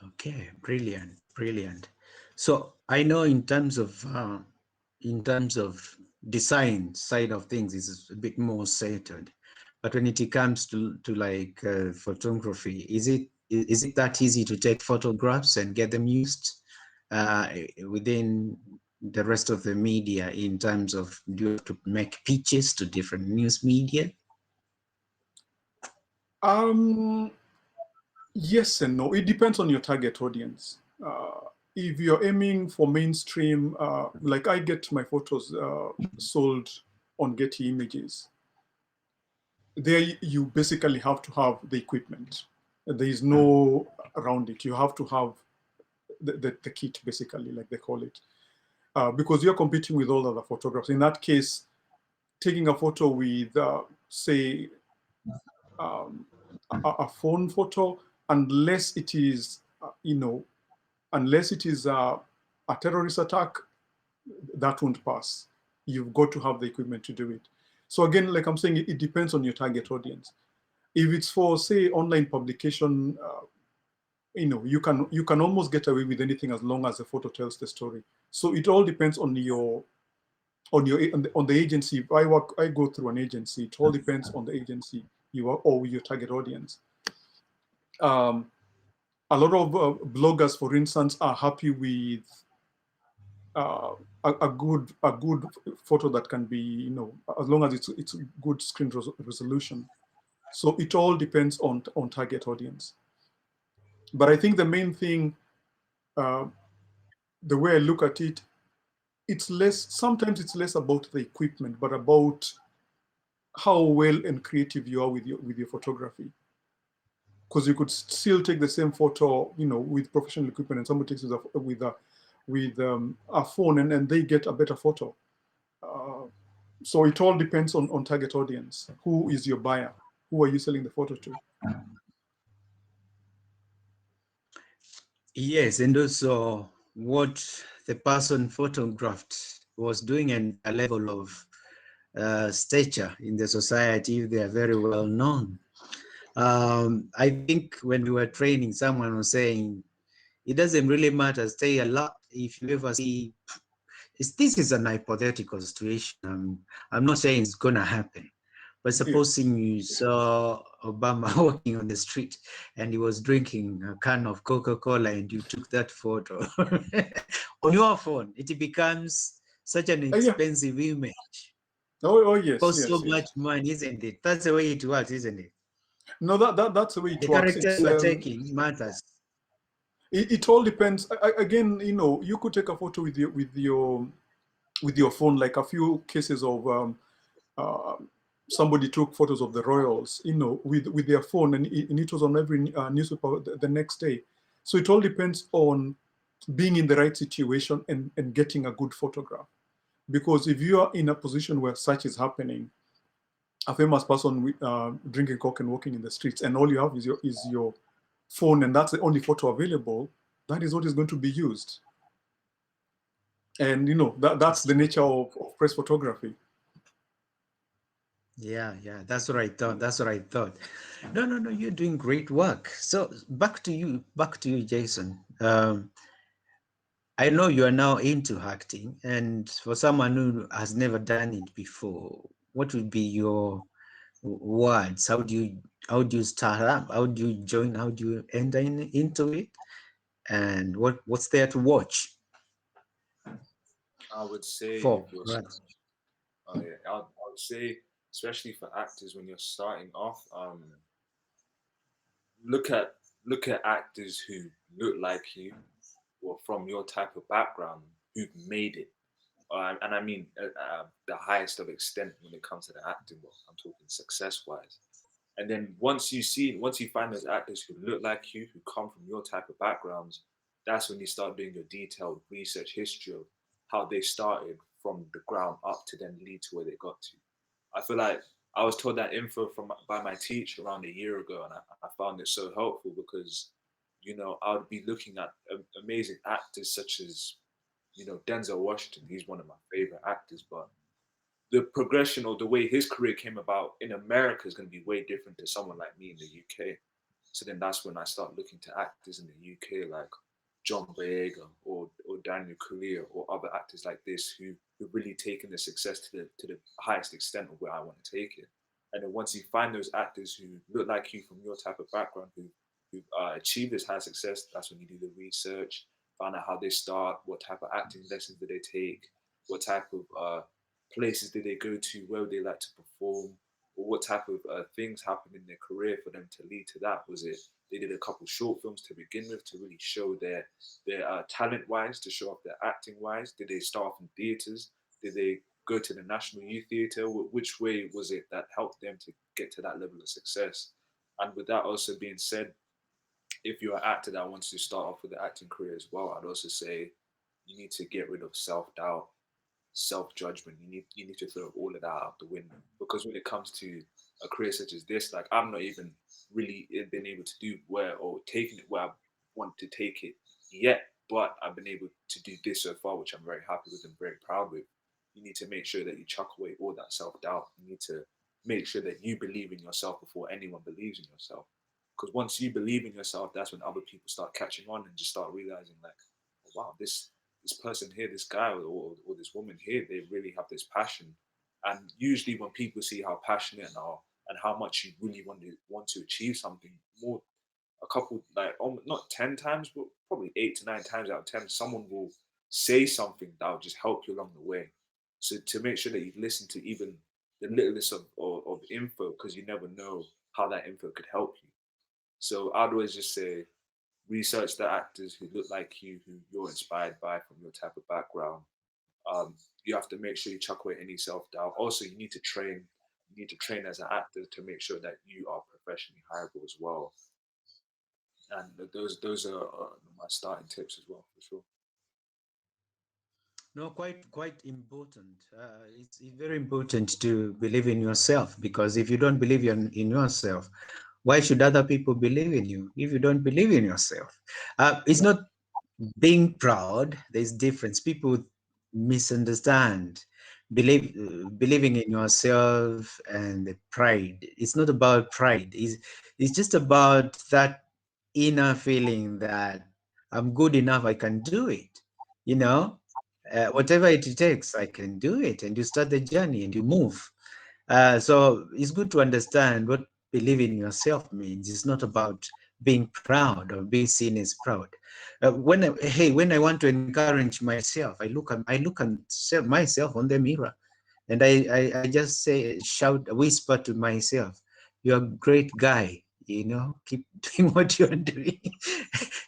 Speaker 1: Okay, brilliant, brilliant. So I know in terms of design side of things, is a bit more centered, but when it comes to like photography, is it that easy to take photographs and get them used within the rest of the media? In terms of, do you have to make pitches to different news media?
Speaker 2: Yes and no. It depends on your target audience. If you're aiming for mainstream, like I get my photos sold on Getty Images, there you basically have to have the equipment. There is no around it. You have to have the kit, basically, like they call it, because you're competing with all other photographers. In that case, taking a photo with, say, a phone photo, unless it is, unless it is a terrorist attack, that won't pass. You've got to have the equipment to do it. So again, like I'm saying, it depends on your target audience. If it's for, say, online publication, you can almost get away with anything as long as the photo tells the story. So it all depends on the agency. If I go through an agency, it all depends on the agency you are or your target audience. A lot of bloggers, for instance, are happy with a good photo that can be, as long as it's good screen resolution. So it all depends on target audience. But I think the main thing, the way I look at it, sometimes it's less about the equipment, but about how well and creative you are with your photography. because you could still take the same photo, with professional equipment, and somebody takes it with a phone, and they get a better photo. So it all depends on target audience. Who is your buyer? Who are you selling the photo to?
Speaker 1: Yes, and also what the person photographed was doing, and a level of stature in the society, if they are very well known. I think when we were training, someone was saying, it doesn't really matter, stay alert. If you ever see, this is an hypothetical situation. I'm not saying it's going to happen. But supposing you saw Obama walking on the street and he was drinking a can of Coca-Cola and you took that photo on your phone, it becomes such an expensive image.
Speaker 2: Oh yes,
Speaker 1: Costs
Speaker 2: yes,
Speaker 1: so
Speaker 2: yes.
Speaker 1: much money, isn't it? That's the way it works, isn't it?
Speaker 2: No, that's the way it
Speaker 1: The
Speaker 2: works.
Speaker 1: character you are taking matters.
Speaker 2: It all depends. Again, you could take a photo with your phone, like a few cases of somebody took photos of the royals, with their phone, and it was on every newspaper the next day. So it all depends on being in the right situation and getting a good photograph. Because if you are in a position where such is happening, a famous person drinking coke and walking in the streets, and all you have is your phone, and that's the only photo available, that is what is going to be used. And that's the nature of press photography.
Speaker 1: Yeah, that's what I thought. No, you're doing great work. So back to you, Jason. I know you are now into acting, and for someone who has never done it before, what would be your words? How do you start up? How do you join? How do you enter into it? And what's there to watch
Speaker 4: I would say
Speaker 1: for?
Speaker 4: if you're,
Speaker 1: Right.
Speaker 4: oh yeah, I would say especially for actors when you're starting off, look at actors who look like you or from your type of background who've made it. And I mean the highest of extent when it comes to the acting world. I'm talking success wise. And then once you find those actors who look like you, who come from your type of backgrounds, that's when you start doing your detailed research history of how they started from the ground up to then lead to where they got to. I feel like I was told that info by my teacher around a year ago, and I found it so helpful because, I would be looking at amazing actors such as, Denzel Washington. He's one of my favorite actors, but the progression or the way his career came about in America is going to be way different to someone like me in the UK. So then that's when I start looking to actors in the UK like John Boyega or Daniel Kaluuya or other actors like this who've really taken the success to the highest extent of where I want to take it. And then once you find those actors who look like you from your type of background who achieve this high success, that's when you do the research, find out how they start, what type of acting lessons do they take, what type of places did they go to, where would they like to perform, or what type of things happened in their career for them to lead to that. Was it they did a couple short films to begin with to really show their talent wise, to show off their acting wise? Did they start off in theaters? Did they go to the National Youth Theatre? Which way was it that helped them to get to that level of success? And with that also being said, if you're an actor that wants to start off with the acting career as well, I'd also say you need to get rid of self-doubt, self-judgment. You need to throw all of that out the window, because when it comes to a career such as this, like I'm not even really been able to do where or taking it where I want to take it yet, but I've been able to do this so far, which I'm very happy with and very proud with. You need to make sure that you chuck away all that self-doubt. You need to make sure that you believe in yourself before anyone believes in yourself, because once you believe in yourself, that's when other people start catching on and just start realizing like, oh, wow, this person here, this guy or this woman here, they really have this passion. And usually when people see how passionate and how much you really want to achieve something, more a couple like not 10 times, but probably 8 to 9 times out of 10, someone will say something that will just help you along the way. So to make sure that you listen to even the littlest of info, because you never know how that info could help you. So I'd always just say research the actors who look like you, who you're inspired by from your type of background. You have to make sure you chuck away any self-doubt. Also, you need to train. You need to train as an actor to make sure that you are professionally hireable as well. And those are my starting tips as well, for sure.
Speaker 1: No, quite important. It's very important to believe in yourself, because if you don't believe in yourself, why should other people believe in you if you don't believe in yourself? It's not being proud. There's difference. People misunderstand believing in yourself and the pride. It's not about pride. It's just about that inner feeling that I'm good enough, I can do it, you know. Whatever it takes, I can do it. And you start the journey and you move. So it's good to understand what believe in yourself means. It's not about being proud or being seen as proud. When I want to encourage myself, I look at myself on the mirror, and I just whisper to myself, "You're a great guy. Keep doing what you're doing,"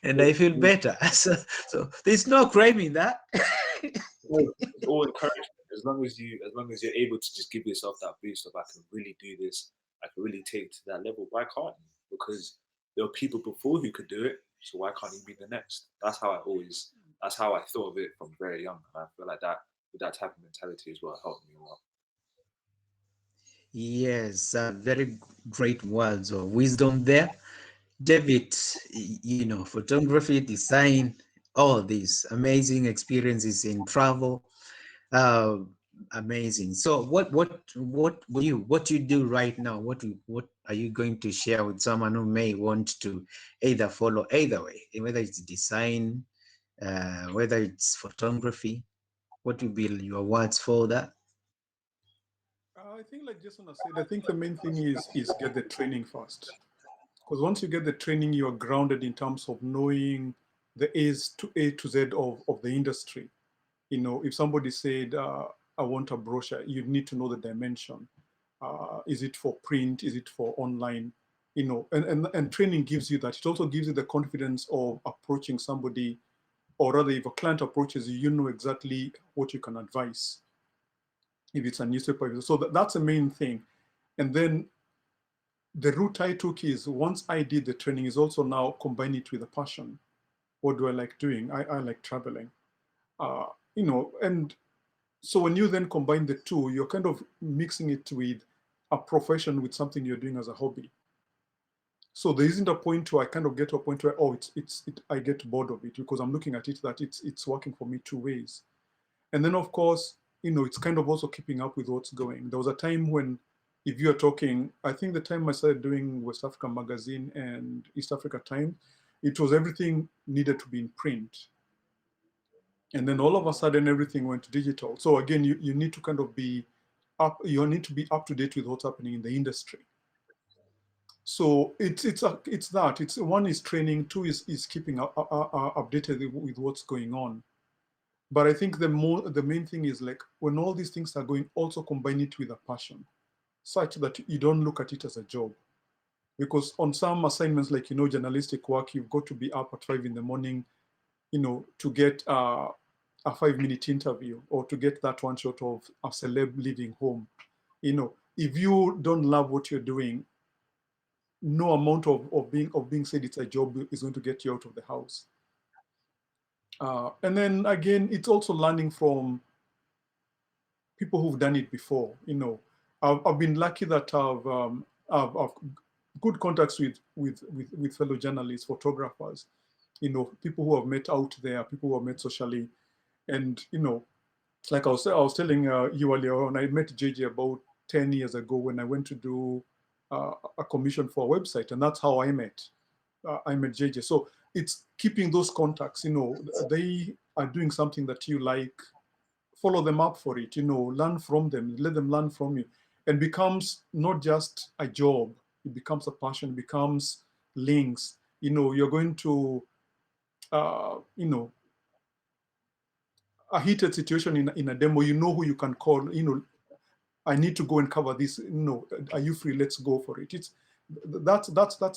Speaker 1: and I feel better. So there's no crime in that.
Speaker 4: It's all encouragement. As long as you're able to just give yourself that boost of, I can really do this, I can really take it to that level. Why can't you? Because there were people before who could do it, so why can't you be the next? That's how I thought of it from very young, and I feel like that with that type of mentality as well helped me a lot.
Speaker 1: Yes, very great words of wisdom there. David, photography, design, all these amazing experiences in travel. Uh, Amazing. So what you do right now? What are you going to share with someone who may want to either follow either way, whether it's design, whether it's photography? What will be your words for that?
Speaker 2: I think, like Jason has said, I think the main thing is get the training first. Because once you get the training, you are grounded in terms of knowing the A to Z of the industry. If somebody said, I want a brochure, you need to know the dimension. Is it for print? Is it for online? And training gives you that. It also gives you the confidence of approaching somebody, or rather, if a client approaches you, you know exactly what you can advise. If it's a newspaper, so that's the main thing. And then the route I took is, once I did the training, is also now combine it with a passion. What do I like doing? I like traveling. And so when you then combine the two, you're kind of mixing it with a profession with something you're doing as a hobby. So there isn't a point where I kind of get to a point where, I get bored of it, because I'm looking at it that it's working for me two ways. And then, of course, it's kind of also keeping up with what's going. There was a time when, if you're talking, I think the time I started doing West Africa Magazine and East Africa Times, it was everything needed to be in print. And then all of a sudden, everything went digital. So again, you need to kind of be up, you need to be up to date with what's happening in the industry. So it's that. It's one is training, two is keeping updated with what's going on. But I think the main thing is, like, when all these things are going, also combine it with a passion, such that you don't look at it as a job. Because on some assignments, like, journalistic work, you've got to be up at 5 a.m, to get a 5-minute interview, or to get that one shot of a celeb leaving home. If you don't love what you're doing, no amount of being said it's a job is going to get you out of the house. And then again, it's also learning from people who've done it before. I've been lucky that I've good contacts with fellow journalists, photographers, people who have met out there, people who have met socially. And, like I was telling you earlier on, I met JJ about 10 years ago when I went to do a commission for a website. And that's how I met JJ. So it's keeping those contacts, they are doing something that you like, follow them up for it, learn from them, let them learn from you, and becomes not just a job, it becomes a passion, it becomes links. You're going to, a heated situation in a demo, who you can call, I need to go and cover this, are you free? Let's go for it. That's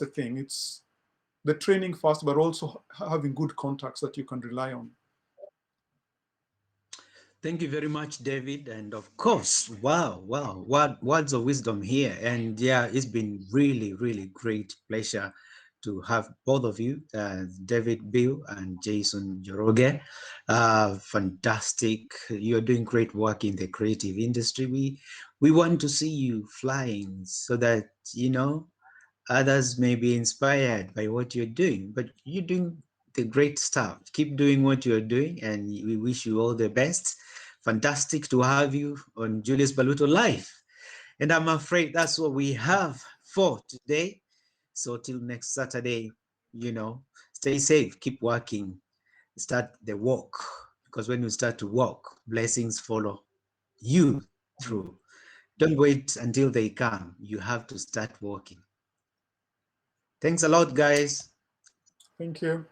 Speaker 2: a thing. It's the training first, but also having good contacts that you can rely on.
Speaker 1: Thank you very much, David. And of course, wow, words of wisdom here. And yeah, it's been really, really great pleasure to have both of you, David Mbiyu and Jason Njoroge. Fantastic. You're doing great work in the creative industry. We want to see you flying so that, you know, others may be inspired by what you're doing. But you're doing the great stuff. Keep doing what you're doing, and we wish you all the best. Fantastic to have you on Julius Mbaluto Live. And I'm afraid that's what we have for today. So till next Saturday, you know, stay safe, keep working, start the walk. Because when you start to walk, blessings follow you through. Don't wait until they come. You have to start walking. Thanks a lot, guys.
Speaker 2: Thank you.